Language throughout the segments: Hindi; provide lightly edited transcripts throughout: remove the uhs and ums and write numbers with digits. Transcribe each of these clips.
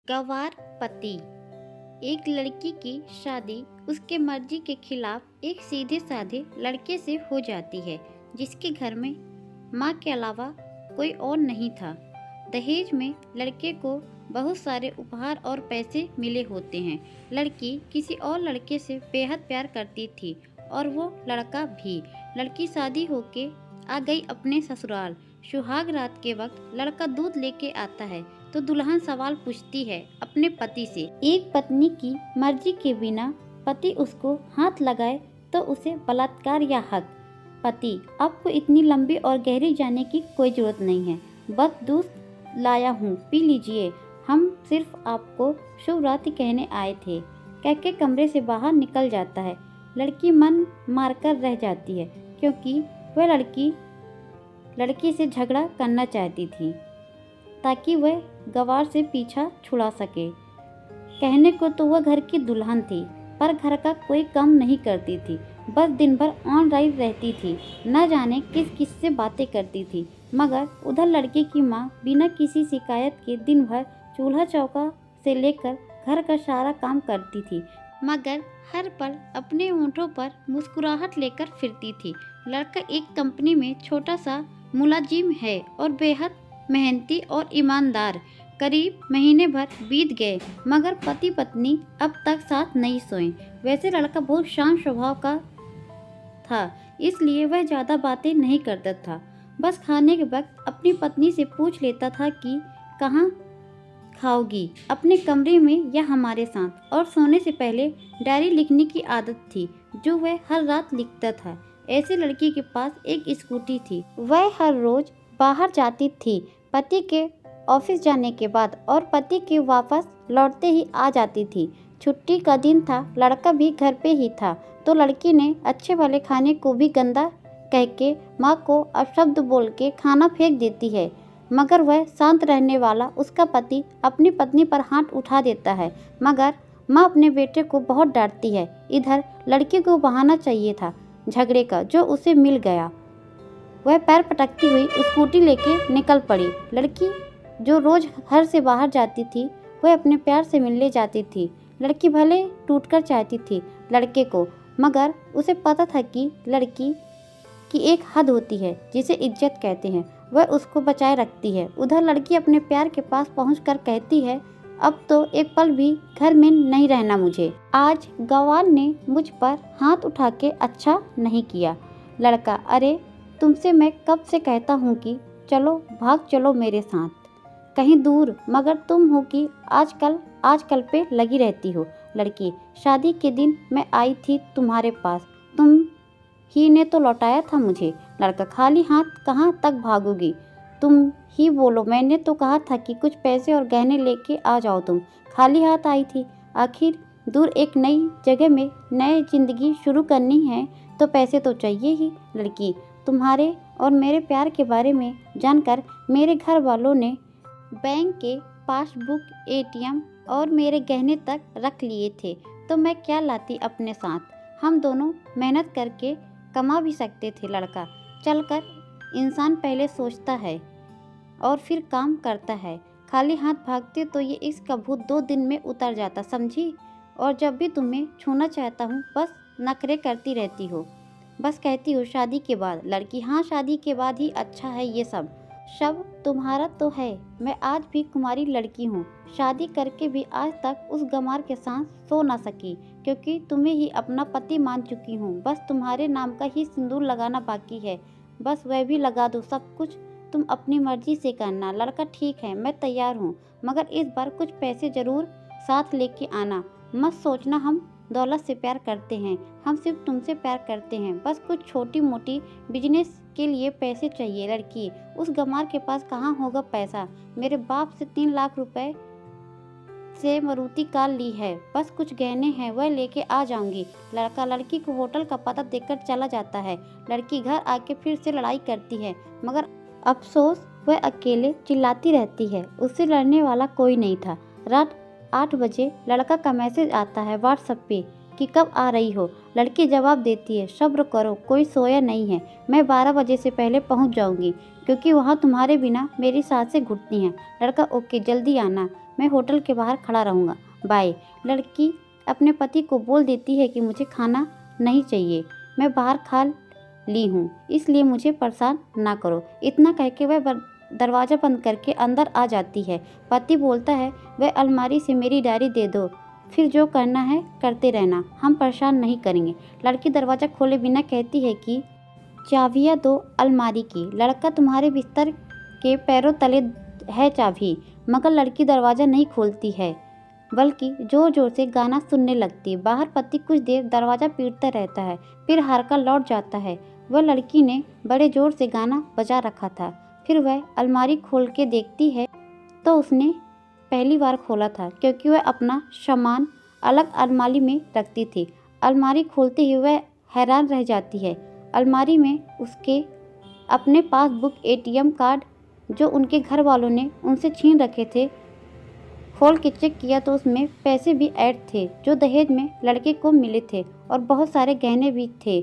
गंवार पति। एक लड़की की शादी उसके मर्जी के खिलाफ एक सीधे साधे लड़के से हो जाती है जिसके घर में माँ के अलावा कोई और नहीं था। दहेज में लड़के को बहुत सारे उपहार और पैसे मिले होते हैं। लड़की किसी और लड़के से बेहद प्यार करती थी और वो लड़का भी। लड़की शादी होके आ गई अपने ससुराल। सुहाग रात के वक्त लड़का दूध लेके आता है तो दुल्हन सवाल पूछती है अपने पति से। एक पत्नी की मर्जी के बिना पति उसको हाथ लगाए तो उसे बलात्कार या हक। पति, आपको इतनी लंबी और गहरी जाने की कोई जरूरत नहीं है, बस दूध लाया हूँ, पी लीजिए। हम सिर्फ आपको शुभ रात्रि कहने आए थे, कह के कमरे से बाहर निकल जाता है। लड़की मन मारकर रह जाती है क्योंकि वह लड़की से झगड़ा करना चाहती थी ताकि वह गंवार से पीछा छुड़ा सके। कहने को तो वह घर की दुल्हन थी पर घर का कोई काम नहीं करती थी, बस दिन भर ऑनलाइन रहती थी, न जाने किस किस से बातें करती थी। मगर उधर लड़के की माँ बिना किसी शिकायत के दिन भर चूल्हा चौका से लेकर घर का सारा काम करती थी, मगर हर पल अपने होंठों पर मुस्कुराहट लेकर फिरती थी। लड़का एक कंपनी में छोटा सा मुलाजिम है और बेहद मेहनती और ईमानदार। करीब महीने भर बीत गए मगर पति पत्नी अब तक साथ नहीं सोए। वैसे लड़का बहुत शांत स्वभाव का था, इसलिए वह ज़्यादा बातें नहीं करता था। बस खाने के वक्त अपनी पत्नी से पूछ लेता था कि कहाँ खाओगी, अपने कमरे में या हमारे साथ। और सोने से पहले डायरी लिखने की आदत थी जो वह हर रात लिखता था। ऐसे लड़की के पास एक स्कूटी थी, वह हर रोज बाहर जाती थी पति के ऑफिस जाने के बाद और पति के वापस लौटते ही आ जाती थी। छुट्टी का दिन था, लड़का भी घर पे ही था तो लड़की ने अच्छे भले खाने को भी गंदा कह के माँ को अपशब्द बोल के खाना फेंक देती है। मगर वह शांत रहने वाला उसका पति अपनी पत्नी पर हाथ उठा देता है, मगर माँ अपने बेटे को बहुत डांटती है। इधर लड़की को बहाना चाहिए था झगड़े का जो उसे मिल गया। वह पैर पटकती हुई स्कूटी लेके निकल पड़ी। लड़की जो रोज घर से बाहर जाती थी वह अपने प्यार से मिलने जाती थी। लड़की भले टूटकर चाहती थी लड़के को, मगर उसे पता था कि लड़की की एक हद होती है जिसे इज्जत कहते हैं, वह उसको बचाए रखती है। उधर लड़की अपने प्यार के पास पहुंचकर कहती है, अब तो एक पल भी घर में नहीं रहना मुझे। आज गंवार ने मुझ पर हाथ उठा के अच्छा नहीं किया। लड़का, अरे तुमसे मैं कब से कहता हूँ कि चलो भाग चलो मेरे साथ कहीं दूर, मगर तुम हो कि आजकल पे लगी रहती हो। लड़की, शादी के दिन मैं आई थी तुम्हारे पास, तुम ही ने तो लौटाया था मुझे। लड़का, खाली हाथ कहाँ तक भागोगी, तुम ही बोलो, मैंने तो कहा था कि कुछ पैसे और गहने लेके आ जाओ। तुम खाली हाथ आई थी, आखिर दूर एक नई जगह में नई जिंदगी शुरू करनी है तो पैसे तो चाहिए ही। लड़की, तुम्हारे और मेरे प्यार के बारे में जानकर मेरे घर वालों ने बैंक के पासबुक, एटीएम और मेरे गहने तक रख लिए थे तो मैं क्या लाती अपने साथ। हम दोनों मेहनत करके कमा भी सकते थे। लड़का, चलकर इंसान पहले सोचता है और फिर काम करता है, खाली हाथ भागते तो ये इसका भूत 2 दिन में उतर जाता, समझी। और जब भी तुम्हें छूना चाहता हूँ बस नखरे करती रहती हो, बस कहती हो शादी के बाद। लड़की, हाँ शादी के बाद ही अच्छा है, ये सब तुम्हारा तो है। मैं आज भी कुमारी लड़की हूँ, शादी करके भी आज तक उस गंवार के साथ सो ना सकी क्योंकि तुम्हें ही अपना पति मान चुकी हूँ। बस तुम्हारे नाम का ही सिंदूर लगाना बाकी है, बस वह भी लगा दो, सब कुछ तुम अपनी मर्जी से करना। लड़का, ठीक है मैं तैयार हूँ, मगर इस बार कुछ पैसे जरूर साथ लेके आना। मत सोचना हम दौलत से प्यार करते हैं, हम सिर्फ तुमसे प्यार करते हैं, बस कुछ छोटी मोटी बिजनेस के लिए पैसे चाहिए। लड़की, उस गंवार के पास कहाँ होगा पैसा, मेरे बाप से 3 लाख रुपए से मारुति कार ली है, बस कुछ गहने हैं वह लेके आ जाऊंगी। लड़का लड़की को होटल का पता देकर चला जाता है। लड़की घर आके फिर से लड़ाई करती है, मगर अफसोस वह अकेले चिल्लाती रहती है, उससे लड़ने वाला कोई नहीं था। रात 8 बजे लड़का का मैसेज आता है व्हाट्सएप पे कि कब आ रही हो। लड़की जवाब देती है, सब्र करो, कोई सोया नहीं है, मैं 12 बजे से पहले पहुंच जाऊंगी, क्योंकि वहां तुम्हारे बिना मेरी सांसें घुटती हैं। लड़का, ओके, जल्दी आना, मैं होटल के बाहर खड़ा रहूँगा, बाय। लड़की अपने पति को बोल देती है कि मुझे खाना नहीं चाहिए, मैं बाहर खा ली हूँ, इसलिए मुझे परेशान ना करो। इतना कह के वह दरवाज़ा बंद करके अंदर आ जाती है। पति बोलता है, वह अलमारी से मेरी डायरी दे दो, फिर जो करना है करते रहना, हम परेशान नहीं करेंगे। लड़की दरवाज़ा खोले बिना कहती है कि चाबियाँ दो अलमारी की। लड़का, तुम्हारे बिस्तर के पैरों तले है चाबी। मगर लड़की दरवाज़ा नहीं खोलती है, बल्कि ज़ोर ज़ोर से गाना सुनने लगती है। बाहर पति कुछ देर दरवाज़ा पीटता रहता है, फिर हार कर लौट जाता है। वह लड़की ने बड़े ज़ोर से गाना बजा रखा था। फिर वह अलमारी खोल के देखती है तो उसने पहली बार खोला था, क्योंकि वह अपना सामान अलग अलमारी में रखती थी। अलमारी खोलते ही वह हैरान रह जाती है। अलमारी में उसके अपने पासबुक, एटीएम कार्ड जो उनके घर वालों ने उनसे छीन रखे थे, खोल के चेक किया तो उसमें पैसे भी ऐड थे जो दहेज में लड़के को मिले थे, और बहुत सारे गहने भी थे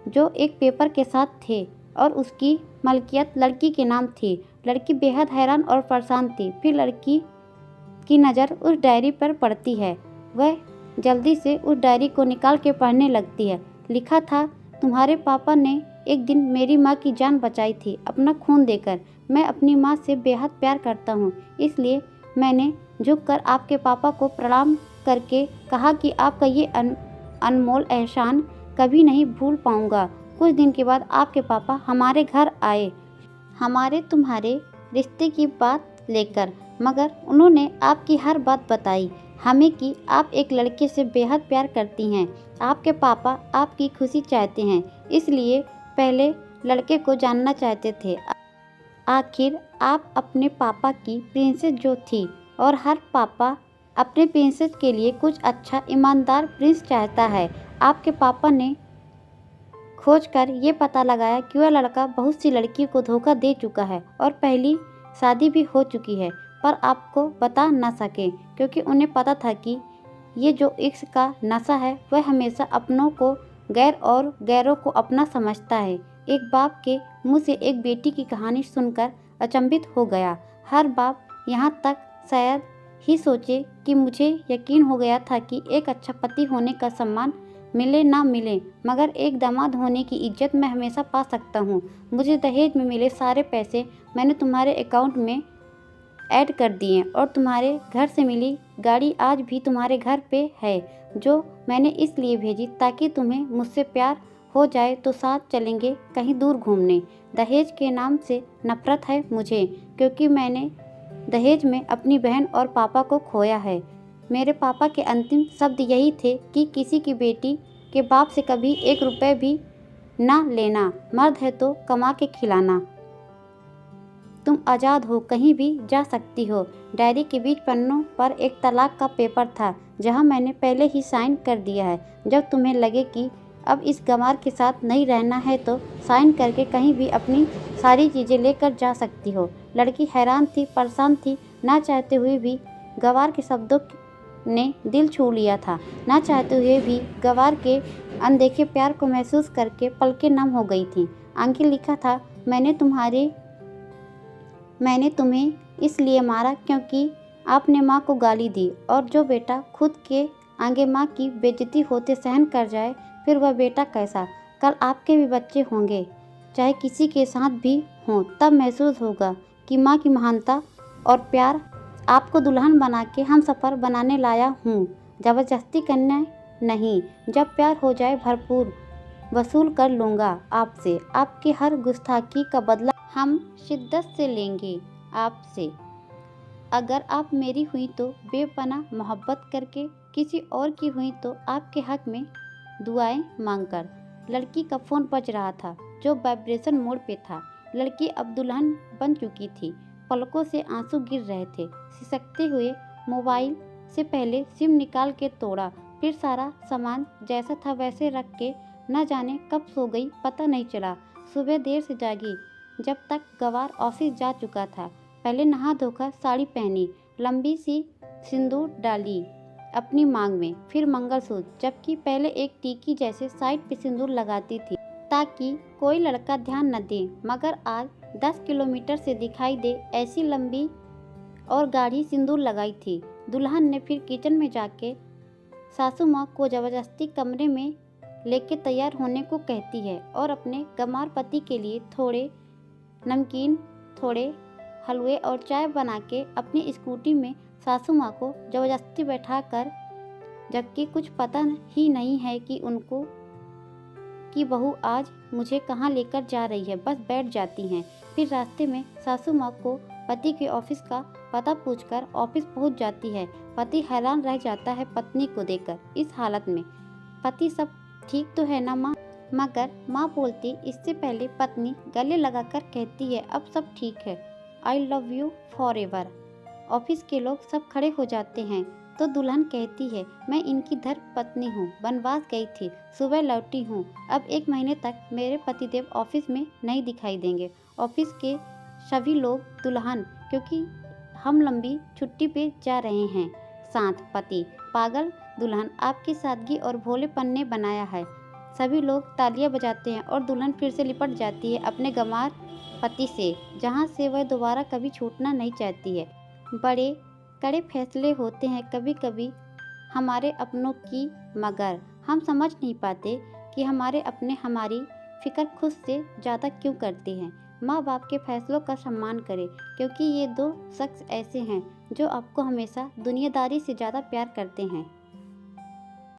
जो एक पेपर के साथ थे और उसकी मलकियत लड़की के नाम थी। लड़की बेहद हैरान और परेशान थी। फिर लड़की की नज़र उस डायरी पर पड़ती है। वह जल्दी से उस डायरी को निकाल के पढ़ने लगती है। लिखा था, तुम्हारे पापा ने एक दिन मेरी माँ की जान बचाई थी अपना खून देकर। मैं अपनी माँ से बेहद प्यार करता हूँ, इसलिए मैंने झुककर आपके पापा को प्रणाम करके कहा कि आपका ये अनमोल एहसान कभी नहीं भूल पाऊँगा। कुछ दिन के बाद आपके पापा हमारे घर आए, हमारे तुम्हारे रिश्ते की बात लेकर, मगर उन्होंने आपकी हर बात बताई हमें कि आप एक लड़के से बेहद प्यार करती हैं। आपके पापा आपकी खुशी चाहते हैं, इसलिए पहले लड़के को जानना चाहते थे। आखिर आप अपने पापा की प्रिंसेस जो थी, और हर पापा अपने प्रिंसेस के लिए कुछ अच्छा ईमानदार प्रिंस चाहता है। आपके पापा ने खोज कर ये पता लगाया कि वह लड़का बहुत सी लड़कियों को धोखा दे चुका है और पहली शादी भी हो चुकी है, पर आपको बता ना सके, क्योंकि उन्हें पता था कि ये जो इश्क का नशा है वह हमेशा अपनों को गैर और गैरों को अपना समझता है। एक बाप के मुंह से एक बेटी की कहानी सुनकर अचंभित हो गया। हर बाप यहाँ तक शायद ही सोचे कि मुझे यकीन हो गया था कि एक अच्छा पति होने का सम्मान मिले ना मिले, मगर एक दामाद होने की इज्जत मैं हमेशा पा सकता हूँ। मुझे दहेज में मिले सारे पैसे मैंने तुम्हारे अकाउंट में ऐड कर दिए, और तुम्हारे घर से मिली गाड़ी आज भी तुम्हारे घर पे है, जो मैंने इसलिए भेजी ताकि तुम्हें मुझसे प्यार हो जाए तो साथ चलेंगे कहीं दूर घूमने। दहेज के नाम से नफरत है मुझे, क्योंकि मैंने दहेज में अपनी बहन और पापा को खोया है। मेरे पापा के अंतिम शब्द यही थे कि किसी की बेटी के बाप से कभी 1 रुपये भी ना लेना, मर्द है तो कमा के खिलाना। तुम आज़ाद हो, कहीं भी जा सकती हो। डायरी के बीच पन्नों पर एक तलाक का पेपर था, जहां मैंने पहले ही साइन कर दिया है। जब तुम्हें लगे कि अब इस गंवार के साथ नहीं रहना है तो साइन करके कहीं भी अपनी सारी चीज़ें लेकर जा सकती हो। लड़की हैरान थी, परेशान थी, ना चाहते हुए भी गंवार के शब्दों ने दिल छू लिया था। ना चाहते हुए भी गंवार के अनदेखे प्यार को महसूस करके पलकें नम हो गई थीं। आगे लिखा था, मैंने तुम्हें इसलिए मारा क्योंकि आपने माँ को गाली दी, और जो बेटा खुद के आगे माँ की बेइज्जती होते सहन कर जाए, फिर वह बेटा कैसा। कल आपके भी बच्चे होंगे, चाहे किसी के साथ भी हों, तब महसूस होगा कि माँ की महानता और प्यार। आपको दुल्हन बना के हम सफ़र बनाने लाया हूँ, ज़बरदस्ती करना नहीं। जब प्यार हो जाए भरपूर वसूल कर लूँगा आपसे। आपकी हर गुस्ताखी का बदला हम शिद्दत से लेंगे आपसे। अगर आप मेरी हुई तो बेपनाह मोहब्बत करके, किसी और की हुई तो आपके हक में दुआएं मांगकर। लड़की का फ़ोन बज रहा था जो वाइब्रेशन मोड पे था। लड़की अब दुल्हन बन चुकी थी, पलकों से आंसू गिर रहे थे। सिसकते हुए मोबाइल से पहले सिम निकाल के तोड़ा, फिर सारा सामान जैसा था वैसे रख के न जाने कब सो गई पता नहीं चला। सुबह देर से जागी, जब तक गंवार ऑफिस जा चुका था। पहले नहा धोकर साड़ी पहनी, लंबी सी सिंदूर डाली, अपनी मांग में, फिर मंगलसूत्र, जबकि पहले एक टीकी जैसे साइड पे सिंदूर लगाती थी ताकि कोई लड़का ध्यान न दे, मगर आज 10 किलोमीटर से दिखाई दे ऐसी लंबी और गाढ़ी सिंदूर लगाई थी। दुल्हन ने फिर किचन में जाके सासू माँ को जबरदस्ती कमरे में लेके तैयार होने को कहती है और अपने गंवार पति के लिए थोड़े नमकीन, थोड़े हलवे और चाय बना के अपनी स्कूटी में सासू माँ को जबरदस्ती बैठा कर, जबकि कुछ पता ही नहीं है कि उनको कि बहू आज मुझे कहाँ लेकर जा रही है, बस बैठ जाती हैं। फिर रास्ते में सासू माँ को पति के ऑफिस का पता पूछकर ऑफिस पहुँच जाती है। पति हैरान रह जाता है पत्नी को देखकर इस हालत में। पति सब ठीक तो है ना माँ? मगर माँ बोलती इससे पहले पत्नी गले लगाकर कहती है अब सब ठीक है, I love you for ever. Office के लोग सब खड़े हो जाते हैं तो दुल्हन कहती है मैं इनकी धर्म पत्नी हूँ, वनवास गई थी, सुबह लौटी हूँ, अब 1 महीने तक मेरे पतिदेव ऑफिस में नहीं दिखाई देंगे। ऑफिस के सभी लोग दुल्हन, क्योंकि हम लंबी छुट्टी पे जा रहे हैं। शांत पति, पागल दुल्हन, आपकी सादगी और भोलेपन ने बनाया है। सभी लोग तालियां बजाते हैं और दुल्हन फिर से लिपट जाती है अपने गंवार पति से, जहाँ से वह दोबारा कभी छूटना नहीं चाहती है। बड़े कड़े फैसले होते हैं कभी कभी हमारे अपनों की, मगर हम समझ नहीं पाते कि हमारे अपने हमारी फिक्र खुद से ज़्यादा क्यों करते हैं। माँ बाप के फैसलों का सम्मान करें, क्योंकि ये 2 शख्स ऐसे हैं जो आपको हमेशा दुनियादारी से ज़्यादा प्यार करते हैं।